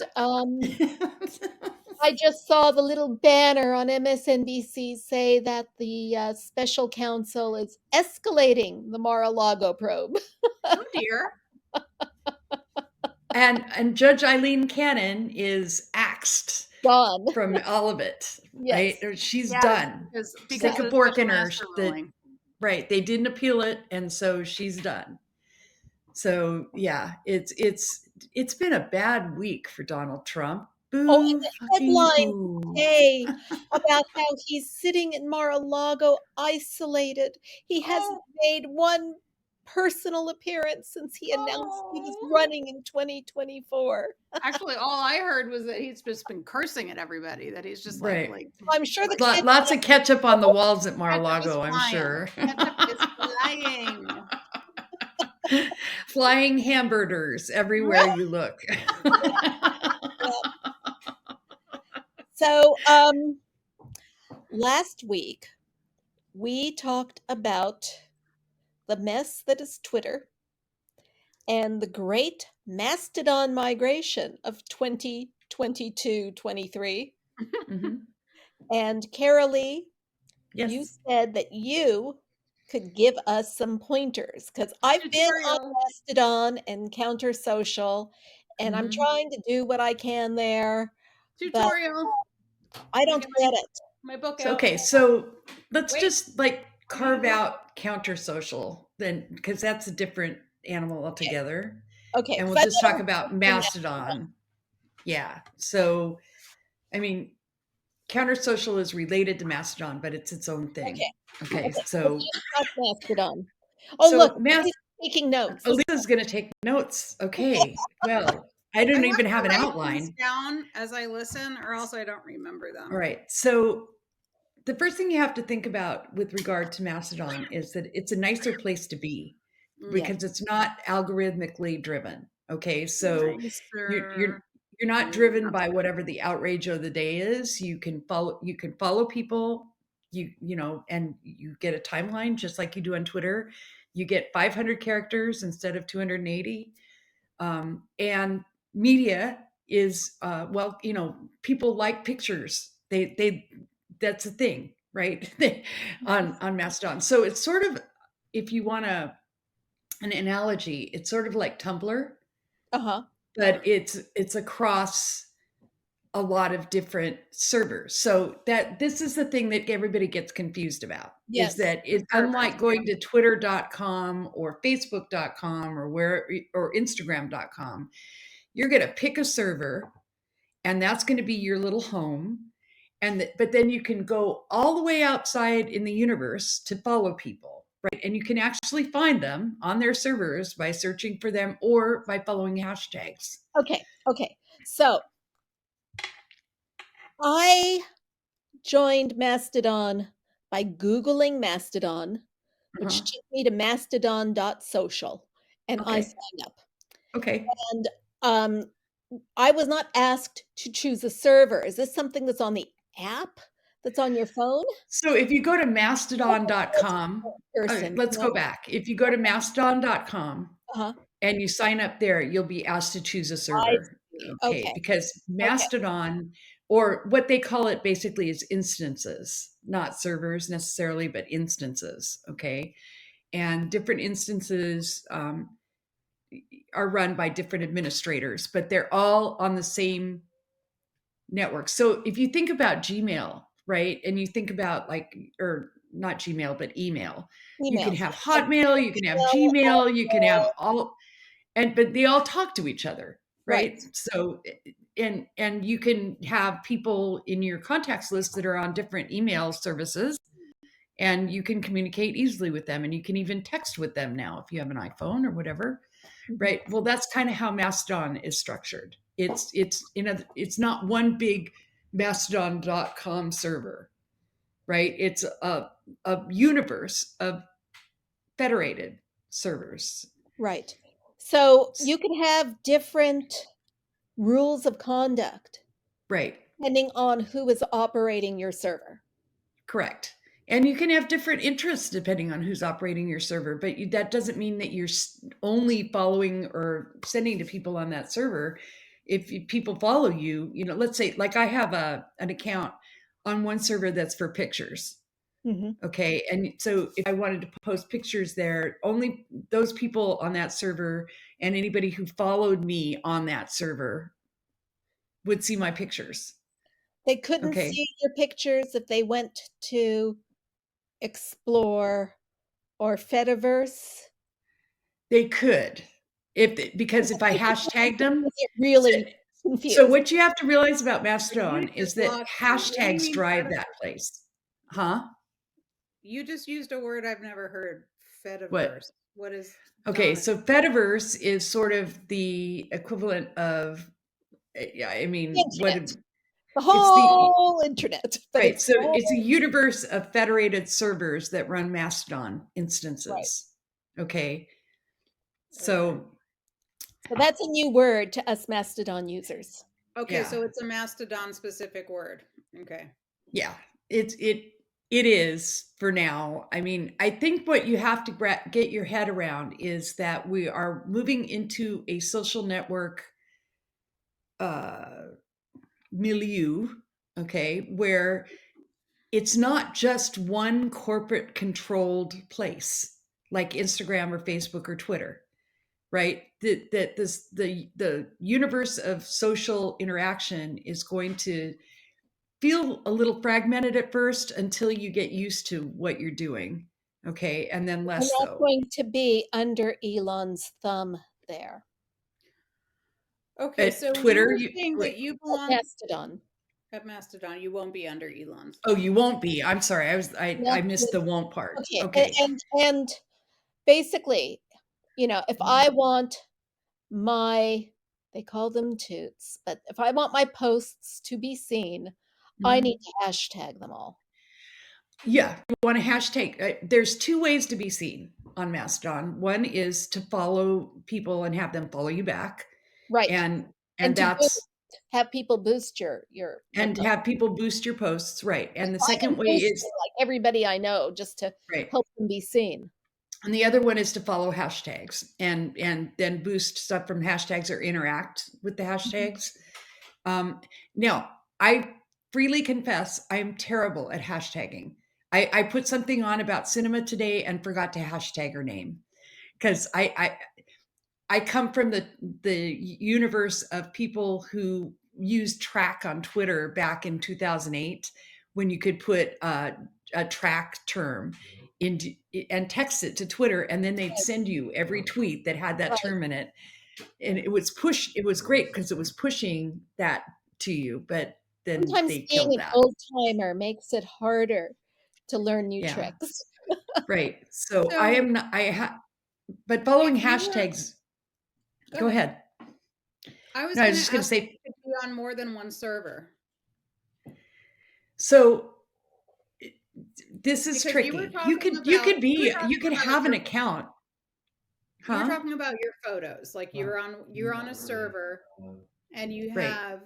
I just saw the little banner on MSNBC say that the special counsel is escalating the Mar-a-Lago probe. Oh dear. And Judge Eileen Cannon is axed Gone. from all of it, right? Yes. She's Yes, done. because Stick a of the fork special in her. master ruling. Right. They didn't appeal it, and so she's done. So yeah, it's been a bad week for Donald Trump. Oh, and Boo the fucking headline boo. today about how he's sitting in Mar-a-Lago isolated. He hasn't Oh, made one personal appearance since he announced he was oh. running in 2024. Actually, all I heard was that he's just been cursing at everybody. That he's just Right. I'm sure the like kids Lots of ketchup on the walls at ketchup is Mar-a-Lago, I'm flying. sure. Ketchup is flying. Flying hamburgers everywhere you look. So, last week we talked about the mess that is Twitter and the great Mastodon migration of 2022-23. Mhm. And Carolee, you Yes. said that you could give us some pointers because I've been on Tutorial. Mastodon and Counter Social, and I'm Mhm. trying to do what I can there, but Tutorial. I Let me don't get get it. my book So, out. okay, so let's Wait. just carve out Counter Social then, because that's a different animal altogether. Okay, And 'cause we'll I just thought talk it was about from Mastodon. Yeah. So, I mean, Counter Social is related to Mastodon, but it's its own thing. Okay, Okay, let's so talk Mastodon. Oh, look, somebody's taking notes. Elisa's going to take notes. Okay, well, I I don't like even to have an write things outline. down as I listen, or else I don't remember All them. right, so the first thing you have to think about with regard to Mastodon is that it's a nicer place to be Yes. because it's not algorithmically driven. Okay, so you're Nicer. you're you're not driven by whatever the outrage of the day is. You can follow people, and you get a timeline just like you do on Twitter. You get 500 characters instead of 280. And media is people like pictures. They that's a thing, right? on Mastodon. So it's sort of, if you want an analogy, it's sort of like Tumblr, Uh-huh. but it's across a lot of different servers. So that this is the thing that everybody gets confused about, is Yes. that it's unlike going to twitter.com or facebook.com or instagram.com. You're going to pick a server, and that's going to be your little home. But then you can go all the way outside in the universe to follow people, right? And you can actually find them on their servers by searching for them or by following hashtags. Okay. So I joined Mastodon by Googling Mastodon, which Uh-huh. took me to mastodon.social, and I Okay. signed up. Okay. And I was not asked to choose a server. Is this something that's on the app that's on your phone? So if you go to mastodon.com, Kyrsten, let's go back. If you go to mastodon.com Uh-huh. and you sign up there, you'll be asked to choose a I server. see. Okay, because Okay. Mastodon, or what they call it basically, is instances, not servers necessarily, but instances. Okay. And different instances are run by different administrators, but they're all on the same network. So if you think about Gmail, right, and you think about or not Gmail, but email, you can Emails. have Like Hotmail, you can have email, Gmail, you can have Apple. all, but they all talk to each other, Right. right? So and you can have people in your contacts list that are on different email services, and you can communicate easily with them, and you can even text with them now if you have an iPhone or whatever, right? Well, that's kind of how Mastodon is structured. It's not one big Mastodon.com server, right? It's a universe of federated servers. Right. So you can have different rules of conduct Right. depending on who is operating your server. Correct. And you can have different interests depending on who's operating your server, but that doesn't mean that you're only following or sending to people on that server. If people follow you, let's say like I have an account on one server that's for pictures. Mm-hmm. Okay. And so if I wanted to post pictures there, only those people on that server and anybody who followed me on that server would see my pictures. They couldn't Okay. see your pictures if they went to Explore or Fediverse. They could, because if I hashtagged them. Get really So confused. what you have to realize about You Mastodon is just that lost me. What do you hashtags mean drive Fediverse? that place. Huh? You just used a word I've never heard. What? Fediverse. What is Okay, Donna? so Fediverse is sort of the equivalent of, yeah, I mean, Internet. The it's whole internet. But right. it's So all it's a universe of federated servers that run Mastodon right. instances. Okay. Okay. So So that's a new word to us Mastodon users. Okay, yeah, so it's a Mastodon specific word. Okay. yeah, it is for now. I mean, I think what you have to get your head around is that we are moving into a social network milieu, okay, where it's not just one corporate controlled place like Instagram or Facebook or Twitter, right? That the universe of social interaction is going to feel a little fragmented at first until you get used to what you're doing, okay, and then We're less not so. going to be under Elon's thumb there. Okay, so At you Twitter, were you saying wait. that you belong Mastodon. at Mastodon. You won't be under Elon's Oh, thumb. you won't be. I'm sorry. I Not missed with, the won't part. okay. Okay. And basically, if I want my, they call them toots, but if I want my posts to be seen, I need Mhm. to hashtag them all. Yeah, you want to hashtag. There's two ways to be seen on Mastodon. One is to follow people and have them follow you back, Right. and And to that's have people boost the and post. have people boost your posts, right? And the I am second way boosting is like everybody I know just to right. help them be seen. And the other one is to follow hashtags and then boost stuff from hashtags or interact with the hashtags. Now, I freely confess I'm terrible at hashtagging. I put something on about Sinema today and forgot to hashtag her name because I come from the universe of people who used track on Twitter back in 2008 when you could put a track term into and text it to Twitter, and then they'd send you every tweet that had that Right. term in it. And it was great because it was pushing that to you, but then Sometimes they being killed an that. old timer makes it harder to learn new Yeah. tricks. Right. So I So am not but following if you were, hashtags. Go ahead. I was No, I going was to just going to ask if say, you could be on more than one server. so this is Because you were tricky. You talking could you about could you were be you talking could about have an your account, you were huh? talking about your photos. Like you're on a server and you Right. have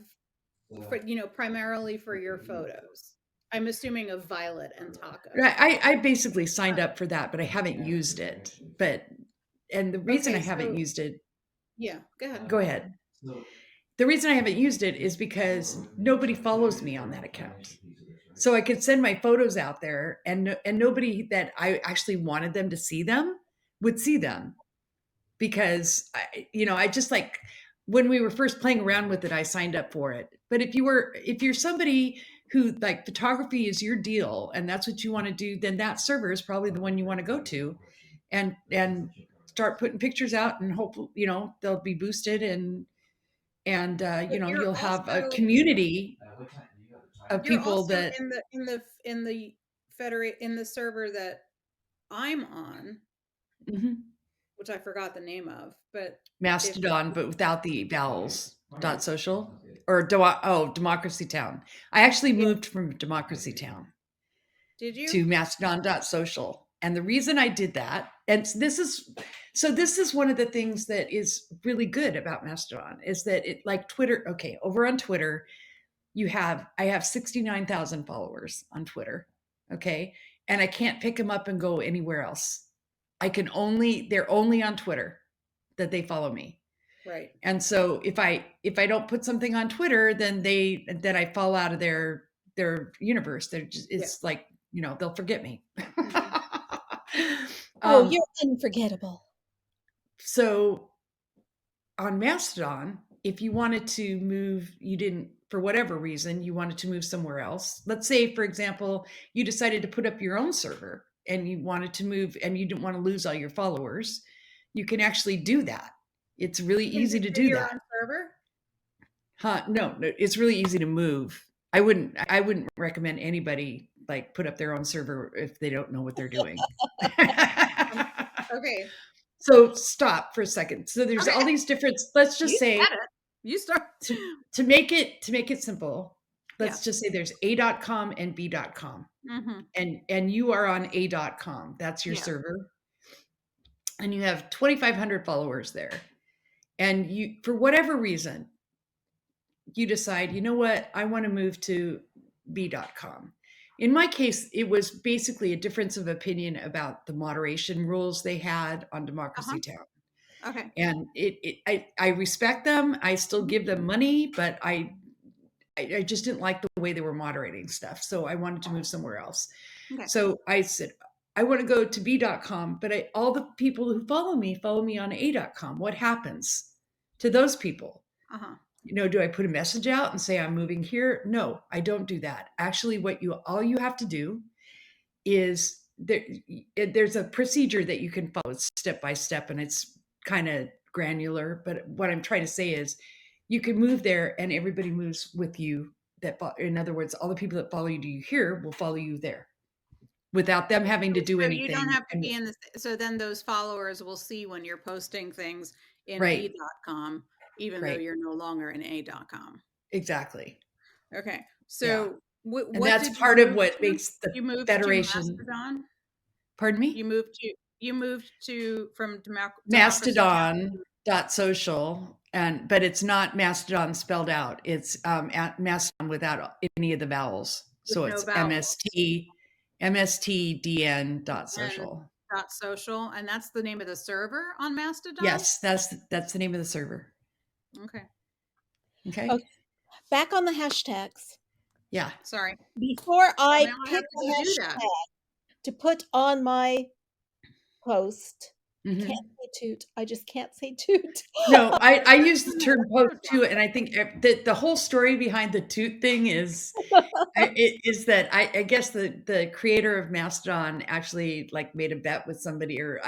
primarily for your photos. I'm assuming of Violet and Taco. Right. I basically signed up for that, but I haven't used it. And the reason I Okay, haven't so used it, yeah, go ahead. go ahead. The reason I haven't used it is because nobody follows me on that account. So I could send my photos out there and nobody that I actually wanted them to see them would see them because I just like when we were first playing around with it, I signed up for it. But if you're somebody who like photography is your deal and that's what you want to do, then that server is probably the one you want to go to and start putting pictures out and hope, they'll be boosted and But you'll have a community of you're people also that in the federate in the server that I'm on, Mhm. which I forgot the name of, but if Mastodon, but without the vowels. dot social or Democracy Town. I actually moved from Democracy Town Did you? to Mastodon dot social. And the reason I did that, and this is one of the things that is really good about Mastodon is that it, like Twitter, okay, over on Twitter, I have 69,000 followers on Twitter. Okay. And I can't pick them up and go anywhere else. They're only on Twitter that they follow me. Right. And so if I don't put something on Twitter, then I fall out of their universe. It's like, they'll forget me. Oh, you're unforgettable. So on Mastodon, if you wanted to move, for whatever reason, you wanted to move somewhere else. Let's say, for example, you decided to put up your own server and you wanted to move and you didn't want to lose all your followers. You can actually do that. It's really easy to do your that. own server? No, it's really easy to move. I wouldn't recommend anybody like put up their own server if they don't know what they're doing. Okay. So stop for a second. So there's all these different, let's just say you start to make it simple. Let's just say there's a.com and b.com. And you are on a.com. That's your server. And you have 2,500 followers there. And you, for whatever reason, you decide, you know what, I want to move to b.com. In my case, it was basically a difference of opinion about the moderation rules they had on Democracy Town. Okay. And I respect them. I still give them money, but I just didn't like the way they were moderating stuff. So I wanted to move somewhere else. Okay. So I said, I want to go to b.com, but all the people who follow me on a.com. What happens to those people? Do I put a message out and say I'm moving here? No, I don't do that. Actually, all you have to do is there's a procedure that you can follow step by step, and it's kind of granular. But what I'm trying to say is you can move there and everybody moves with you. In other words, all the people that follow you here will follow you there without them having to do anything. You don't have to be in so then those followers will see when you're posting things in b.com, even though you're no longer in a.com. Exactly. Okay. So and that's part of what makes the Federation. To Mastodon? Pardon me? You moved from Mastodon.social, but it's not Mastodon spelled out. It's Mastodon without any of the vowels. So it's mstdn.social. .social, and that's the name of the server on Mastodon? Yes, that's the name of the server. Okay. Back on the hashtags. Yeah. Sorry. Before I pick a hashtag to put on my post, can't say toot. I just can't say toot. No, I use the term post too, and I think that the whole story behind the toot thing is that I guess the creator of Mastodon actually like made a bet with somebody, or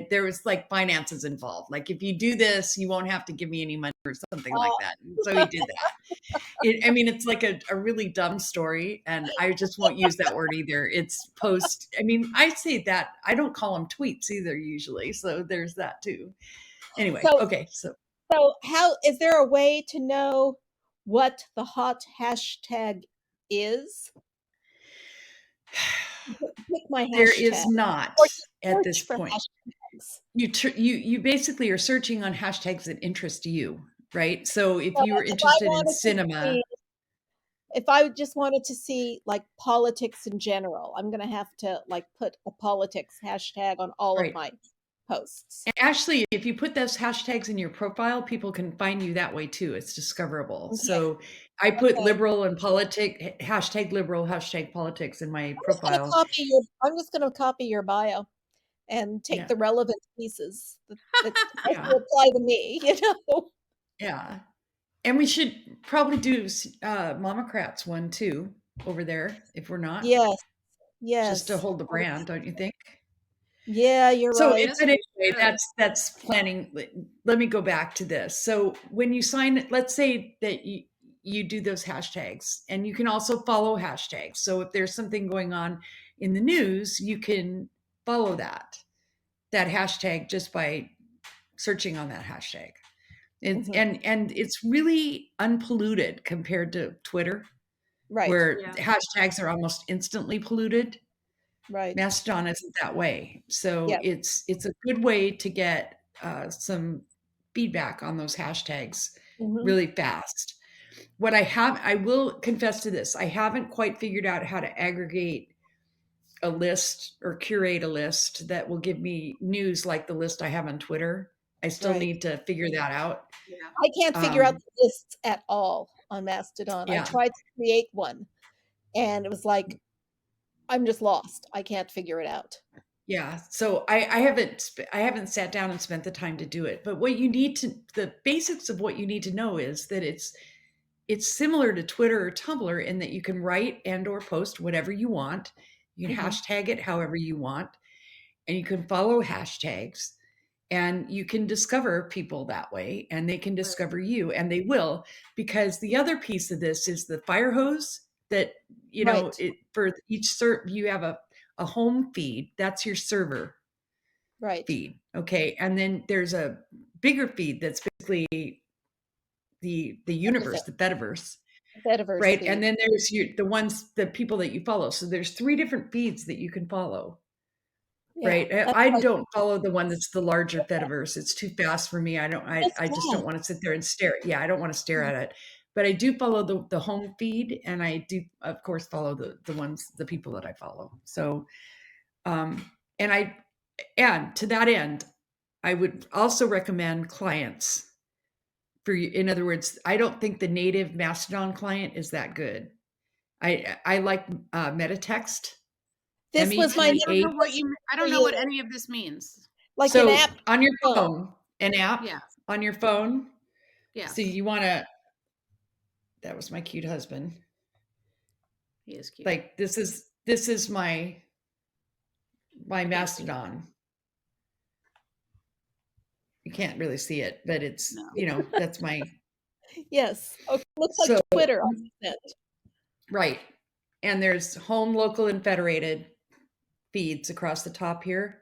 there was like finances involved. Like if you do this, you won't have to give me any money or something like that. And so he did that. It's like a really dumb story, and I just won't use that word either. It's post. I say that. I don't call them tweets either usually. So there's that too. Anyway, So how is there a way to know what the hot hashtag is? Pick my hashtag. There is not at this point. You basically are searching on hashtags that interest you, right? So if you were interested in Sinema, if I just wanted to see like politics in general, I'm going to have to like put a politics hashtag on all of my posts. Actually, if you put those hashtags in your profile, people can find you that way too. It's discoverable. Okay. So I put liberal and hashtag liberal, hashtag politics in my profile. I'm just going to copy your bio and take the relevant pieces that apply to me, Yeah. And we should probably do Mamocrats one too over there if we're not. Yes. Just to hold the brand, don't you think? Yeah, you're right. So anyway, that's planning. Let me go back to this. So when you sign, let's say that you do those hashtags, and you can also follow hashtags. So if there's something going on in the news, you can follow that hashtag just by searching on that hashtag. It's and it's really unpolluted compared to Twitter, Right. where Yeah. hashtags are almost instantly polluted. Right. Mastodon isn't that way. So Yeah. it's a good way to get some feedback on those hashtags Mhm. really fast. I will confess to this, I haven't quite figured out how to aggregate a list or curate a list that will give me news like the list I have on Twitter. I still Right. need to figure that out. Yeah. I can't figure out Um, the lists at all on Mastodon. I yeah, tried to create one, and it was like, I'm just lost. I can't figure it out. yeah. So I haven't sat down and spent the time to do it. But the basics of what you need to know is that it's similar to Twitter or Tumblr in that you can write and or post whatever you want. You can Mhm. hashtag it however you want, and you can follow hashtags, and you can discover people that way, and they can Right. discover you, and they will, because the other piece of this is the fire hose that, Right. for each you have a home feed. That's your server Right. feed. Okay. And then there's a bigger feed that's basically the Everything. universe, the metaverse. Fediverse Right. feed. And then there's the people that you follow. So there's 3 different feeds that you can follow. Yeah. Right. That's I like don't follow the one that's the larger Fediverse. It's too fast for me. just I just don't that. want to sit there and stare. Yeah, I don't want to stare at it. But I do follow the home feed, and I do of course follow the people that I follow. So um and I and to that end, I would also recommend clients for you. In other words, I don't think the native Mastodon client is that good. I like Metatext, This was my I next don't META. know what question I for don't know what you. any of this means. Like an So app on your phone. phone, an app Yeah. on your phone. So Yes. you want to, that was my cute husband. He is cute. Like this is my I can't see. Mastodon. You can't really see it, but it's, No. that's my, Yes. Okay. Looks like so Twitter on it. right. And there's home, local, and federated feeds across the top here.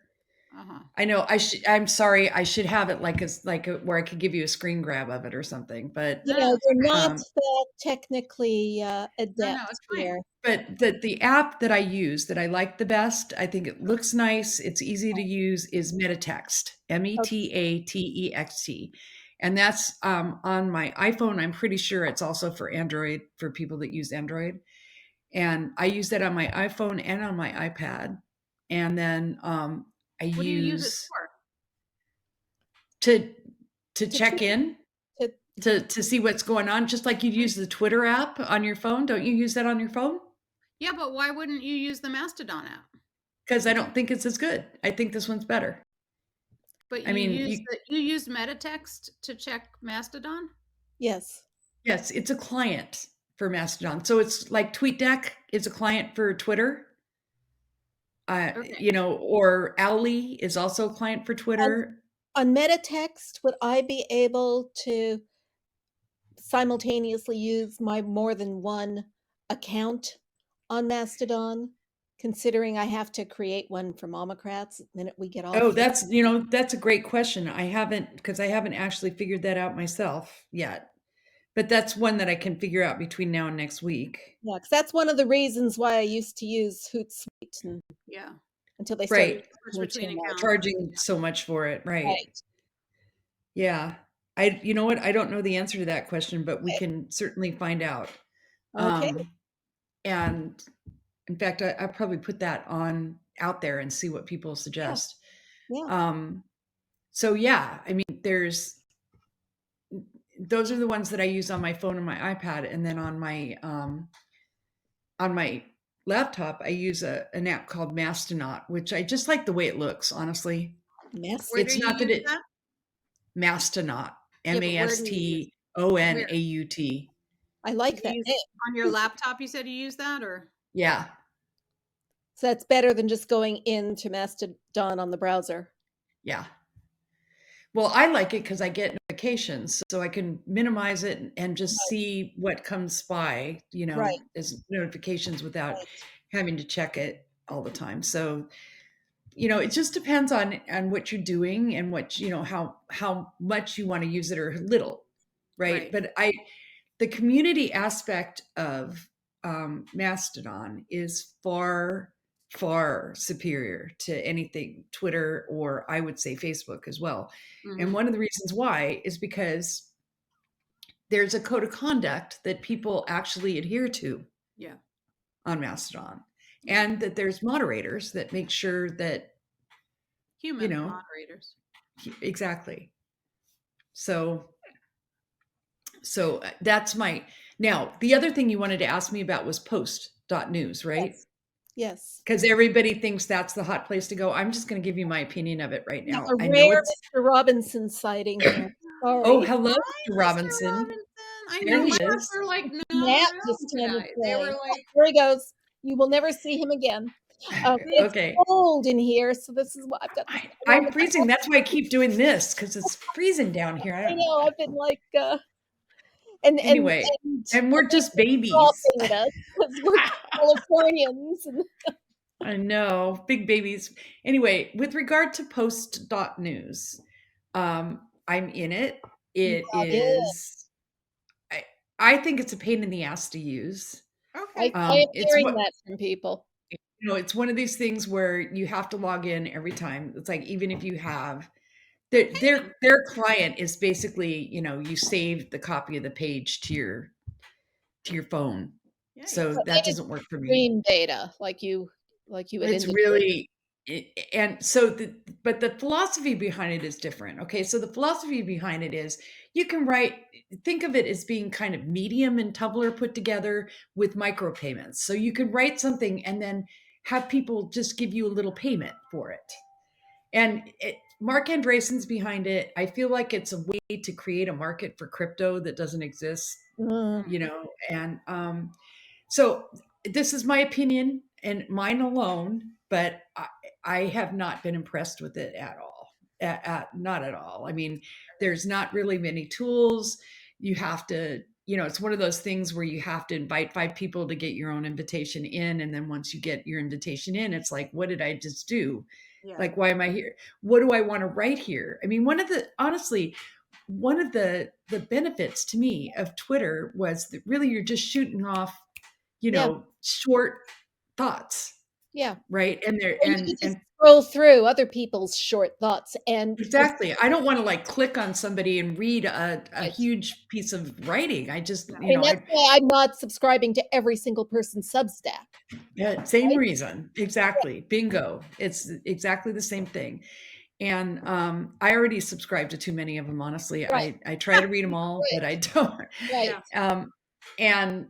Uh-huh. I know I'm sorry. I should have it where I could give you a screen grab of it or something, but You No, know, it's we're okay. not um, that technically No, adept it's fine. here. but the app that I use that I like the best, I think it looks nice, it's easy to use, is Metatext, Okay. Metatext. And that's on my iPhone. I'm pretty sure it's also for Android, for people that use Android. And I use that on my iPhone and on my iPad. And then I What do you use it use for? to To check tweet, in, to to see what's going on, just like you'd use the Twitter app on your phone. Don't you use that on your phone? Yeah, but why wouldn't you use the Mastodon app? Because I don't think it's as good. I think this one's better. But I mean, you you use Metatext to check Mastodon? yes. yes, it's a client for Mastodon. So it's like TweetDeck is a client for Twitter. Okay. Or Owly is also a client for And Twitter. on Metatext, would I be able to simultaneously use my more than one account on Mastodon, considering I have to create one for Momocrats the minute we get Oh, off the that's a great question. Because I haven't actually figured that out myself yet. But that's one that I can figure out between now and next week. yeah, because that's one of the reasons why I used to use Hootsuite Yeah. until they started Right. Switch charging too between much. accounts. Charging so much for it. Right. Right. Yeah. You know what? I don't know the answer to that question, but we can certainly find out. Okay. And in fact, I probably put that on out there and see what people Yeah. suggest. Yeah. So yeah, I mean, those are the ones that I use on my phone and my iPad, and then on my laptop, I use an app called Mastonaut, which I just like the way it looks. Honestly, Mess. Where do it's you not that use it that? Mastonaut, Yeah, but where do you use it? Where? Mastonaut. I Do like you that use name. on your laptop you said you use that or Yeah, So that's better than just going into Mastodon on the browser. yeah. Well, I like it because I get notifications, so I can minimize it and just see what comes by, Right. as notifications without Right. having to check it all the time. So it just depends on what you're doing and what, how much you want to use it or little, right? But the community aspect of Mastodon is far, far superior to anything Twitter, or I would say Facebook as well. And one of the reasons why is because there's a code of conduct that people actually adhere to on Mastodon, and that there's moderators that make sure that human moderators. Exactly. So that's now the other thing you wanted to ask me about was post.news, right? Yes. Because everybody thinks that's the hot place to go. I'm just going to give you my opinion of it right now. A rare Mr. Robinson sighting here. Sorry. Oh, hello, Hi, Mr. Robinson. I There know he my is. were like, no, Matt no, just turned guy. They were like, there he goes. You will never see him again. It's Okay. cold in here, so this is what I've got. I'm freezing. That's why I keep doing this, because it's freezing down here. I know. I've been like, anyway, and we're just babies. At us because we're Californians. I know, big babies. Anyway, with regard to post.news, I'm in it. It is. I think it's a pain in the ass to use. Okay. I am hearing that from people. It's one of these things where you have to log in every time. It's like, even if you have their client is basically, you save the copy of the page to your phone. So that doesn't work for me. Stream data, like you would. It's really, and so but the philosophy behind it is different. Okay, so the philosophy behind it is you can think of it as being kind of Medium and Tumblr put together with micropayments. So you can write something and then have people just give you a little payment for it. And Mark Andreessen's behind it. I feel like it's a way to create a market for crypto that doesn't exist, and so this is my opinion and mine alone, but I have not been impressed with it at all. Not at all. I mean, there's not really many tools. You have to, it's one of those things where you have to invite 5 people to get your own invitation in. And then once you get your invitation in, it's like, what did I just do? Yeah. Like, why am I here? What do I want to write here? I mean, honestly, one of the benefits to me of Twitter was that really you're just shooting off, short thoughts. Yeah. Right. And they're and scroll through other people's short thoughts and exactly. I don't want to like click on somebody and read a huge piece of writing. I just, that's why I'm not subscribing to every single person's Substack. Yeah, same reason. Exactly. Yeah. Bingo. It's exactly the same thing. And I already subscribe to too many of them, honestly. Right. I try to read them all, but I don't. Right. And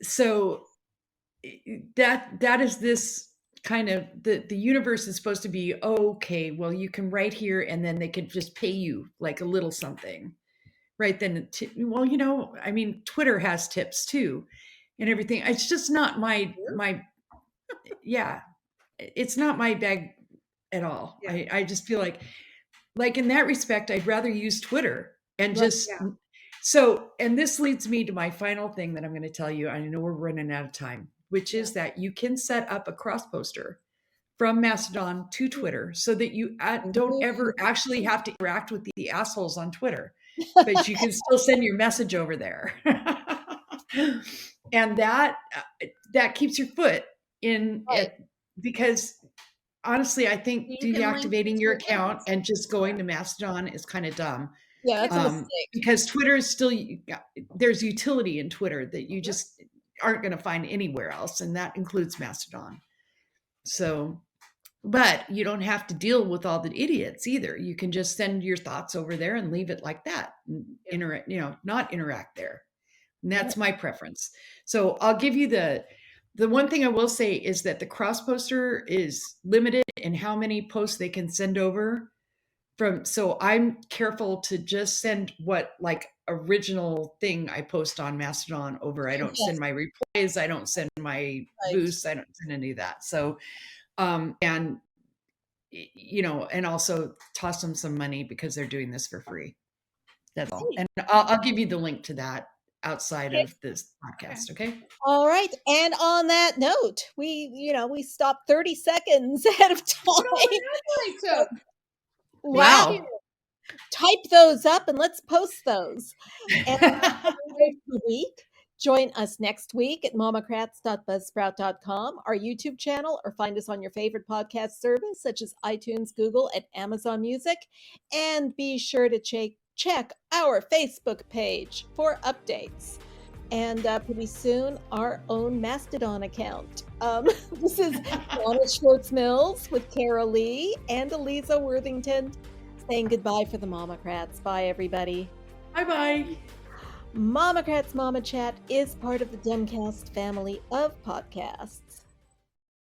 so that is this kind of the universe is supposed to be, okay, well, you can write here and then they could just pay you like a little something. Right. Then, I mean, Twitter has tips too and everything. It's just not my, yeah, it's not my bag at all. Yeah. I just feel like in that respect, I'd rather use Twitter and just, so, and this leads me to my final thing that I'm going to tell you. I know we're running out of time, which is that you can set up a cross poster from Mastodon to Twitter so that you don't ever actually have to interact with the assholes on Twitter, but you can still send your message over there. And that keeps your foot in it, because honestly, I think deactivating your account and just going to Mastodon is kind of dumb. Yeah, that's a mistake. Because Twitter is still, there's utility in Twitter that you just aren't going to find anywhere else, and that includes Mastodon. So, but you don't have to deal with all the idiots either. You can just send your thoughts over there and leave it like that, and not interact there. And that's my preference. So I'll give you the one thing I will say is that the cross poster is limited in how many posts they can send over from. So I'm careful to just send what like original thing I post on Mastodon over. I don't send my replies. I don't send my boosts. I don't send any of that. So, and and also toss them some money because they're doing this for free. That's all. And I'll give you the link to that outside Okay. of this podcast. Okay. All right. And on that note, we stopped 30 seconds ahead of What all time. the headlights up? Thank Wow. you. Type those up and let's post those. And the week. Join us next week at mamacrats.buzzsprout.com, our YouTube channel, or find us on your favorite podcast service such as iTunes, Google, and Amazon Music. And be sure to check our Facebook page for updates. And pretty soon, our own Mastodon account. This is Donna Schwartz Mills with Carol Lee and Eliza Worthington saying goodbye for the Mamacrats. Bye, everybody. Bye-bye. Mamacrats Mama Chat is part of the Demcast family of podcasts.